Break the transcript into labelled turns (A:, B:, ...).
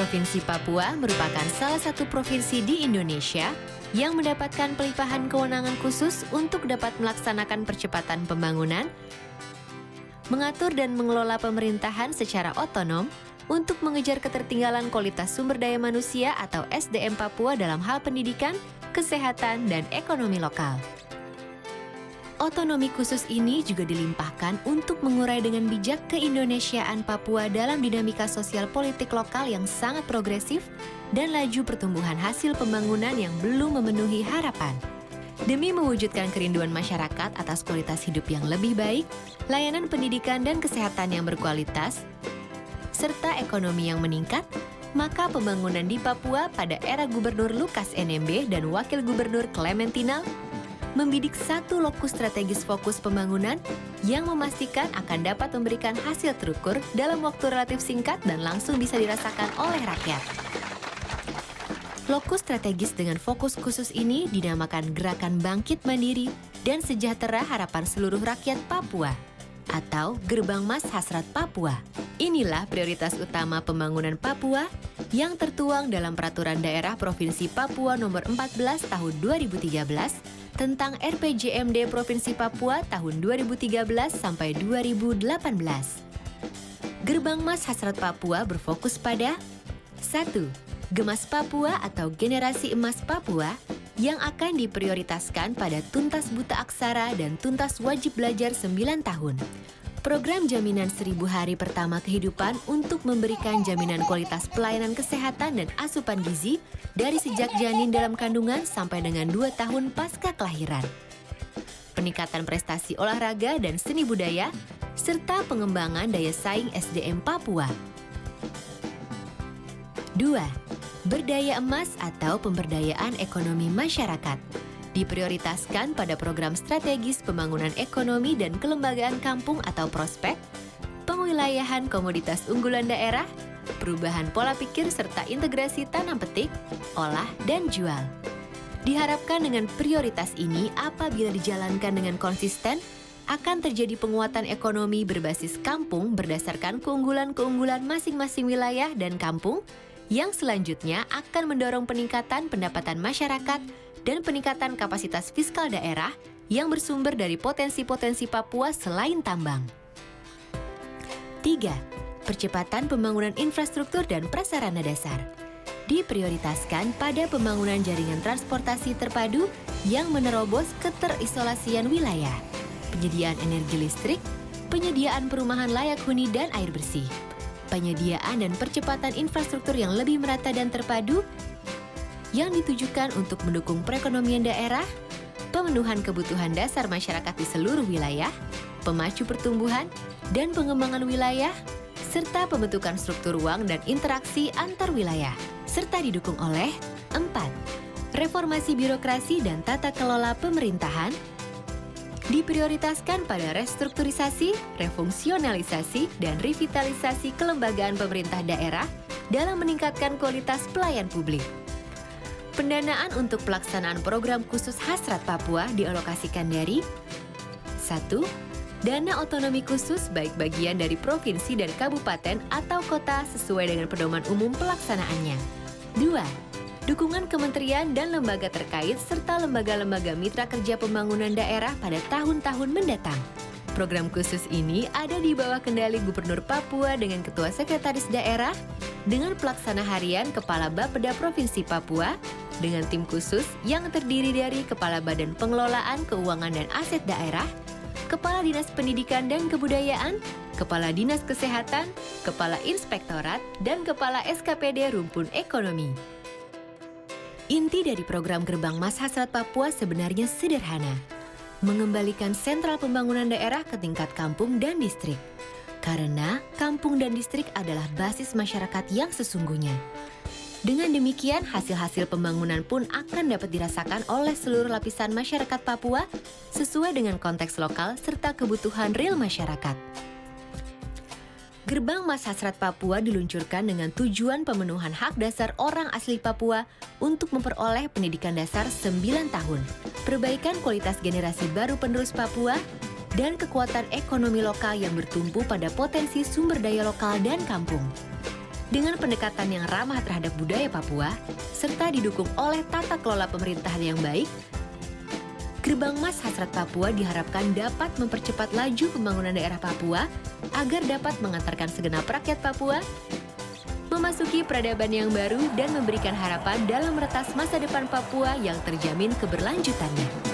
A: Provinsi Papua merupakan salah satu provinsi di Indonesia yang mendapatkan pelimpahan kewenangan khusus untuk dapat melaksanakan percepatan pembangunan, mengatur dan mengelola pemerintahan secara otonom untuk mengejar ketertinggalan kualitas sumber daya manusia atau SDM Papua dalam hal pendidikan, kesehatan, dan ekonomi lokal. Otonomi khusus ini juga dilimpahkan untuk mengurai dengan bijak keindonesiaan Papua dalam dinamika sosial politik lokal yang sangat progresif dan laju pertumbuhan hasil pembangunan yang belum memenuhi harapan. Demi mewujudkan kerinduan masyarakat atas kualitas hidup yang lebih baik, layanan pendidikan dan kesehatan yang berkualitas, serta ekonomi yang meningkat, maka pembangunan di Papua pada era Gubernur Lukas NMB dan Wakil Gubernur Clementinal membidik satu lokus strategis fokus pembangunan yang memastikan akan dapat memberikan hasil terukur dalam waktu relatif singkat dan langsung bisa dirasakan oleh rakyat. Lokus strategis dengan fokus khusus ini dinamakan Gerakan Bangkit Mandiri dan Sejahtera Harapan Seluruh Rakyat Papua atau Gerbang Mas Hasrat Papua. Inilah prioritas utama pembangunan Papua yang tertuang dalam Peraturan Daerah Provinsi Papua Nomor 14 Tahun 2013 tentang RPJMD Provinsi Papua tahun 2013 sampai 2018. Gerbang Mas Hasrat Papua berfokus pada 1. Gemas Papua atau Generasi Emas Papua yang akan diprioritaskan pada tuntas buta aksara dan tuntas wajib belajar 9 tahun. Program jaminan 1000 hari pertama kehidupan untuk memberikan jaminan kualitas pelayanan kesehatan dan asupan gizi dari sejak janin dalam kandungan sampai dengan 2 tahun pasca kelahiran. Peningkatan prestasi olahraga dan seni budaya, serta pengembangan daya saing SDM Papua. 2. Berdaya emas atau pemberdayaan ekonomi masyarakat. Diprioritaskan pada program strategis pembangunan ekonomi dan kelembagaan kampung atau prospek, pewilayahan komoditas unggulan daerah, perubahan pola pikir serta integrasi tanam petik, olah, dan jual. Diharapkan dengan prioritas ini apabila dijalankan dengan konsisten, akan terjadi penguatan ekonomi berbasis kampung berdasarkan keunggulan-keunggulan masing-masing wilayah dan kampung, yang selanjutnya akan mendorong peningkatan pendapatan masyarakat dan peningkatan kapasitas fiskal daerah yang bersumber dari potensi-potensi Papua selain tambang. 3. Percepatan pembangunan infrastruktur dan prasarana dasar. Diprioritaskan pada pembangunan jaringan transportasi terpadu yang menerobos keterisolasian wilayah, penyediaan energi listrik, penyediaan perumahan layak huni dan air bersih, penyediaan dan percepatan infrastruktur yang lebih merata dan terpadu yang ditujukan untuk mendukung perekonomian daerah, pemenuhan kebutuhan dasar masyarakat di seluruh wilayah, pemacu pertumbuhan dan pengembangan wilayah, serta pembentukan struktur ruang dan interaksi antar wilayah, serta didukung oleh 4. Reformasi birokrasi dan tata kelola pemerintahan, diprioritaskan pada restrukturisasi, refungsionalisasi, dan revitalisasi kelembagaan pemerintah daerah dalam meningkatkan kualitas pelayan publik. Pendanaan untuk pelaksanaan program khusus Hasrat Papua dialokasikan dari 1. Dana otonomi khusus baik bagian dari provinsi dan kabupaten atau kota sesuai dengan pedoman umum pelaksanaannya. 2. Dukungan kementerian dan lembaga terkait serta lembaga-lembaga mitra kerja pembangunan daerah pada tahun-tahun mendatang. Program khusus ini ada di bawah kendali Gubernur Papua dengan Ketua Sekretaris Daerah, dengan pelaksana harian Kepala Bapeda Provinsi Papua, dengan tim khusus yang terdiri dari Kepala Badan Pengelolaan Keuangan dan Aset Daerah, Kepala Dinas Pendidikan dan Kebudayaan, Kepala Dinas Kesehatan, Kepala Inspektorat, dan Kepala SKPD Rumpun Ekonomi. Inti dari program Gerbang Mas Hasrat Papua sebenarnya sederhana, mengembalikan sentral pembangunan daerah ke tingkat kampung dan distrik. Karena kampung dan distrik adalah basis masyarakat yang sesungguhnya. Dengan demikian, hasil-hasil pembangunan pun akan dapat dirasakan oleh seluruh lapisan masyarakat Papua sesuai dengan konteks lokal serta kebutuhan real masyarakat. Gerbang Mas Hasrat Papua diluncurkan dengan tujuan pemenuhan hak dasar orang asli Papua untuk memperoleh pendidikan dasar 9 tahun, perbaikan kualitas generasi baru penerus Papua, dan kekuatan ekonomi lokal yang bertumpu pada potensi sumber daya lokal dan kampung. Dengan pendekatan yang ramah terhadap budaya Papua, serta didukung oleh tata kelola pemerintahan yang baik, Gerbang Mas Hasrat Papua diharapkan dapat mempercepat laju pembangunan daerah Papua agar dapat mengantarkan segenap rakyat Papua memasuki peradaban yang baru dan memberikan harapan dalam meretas masa depan Papua yang terjamin keberlanjutannya.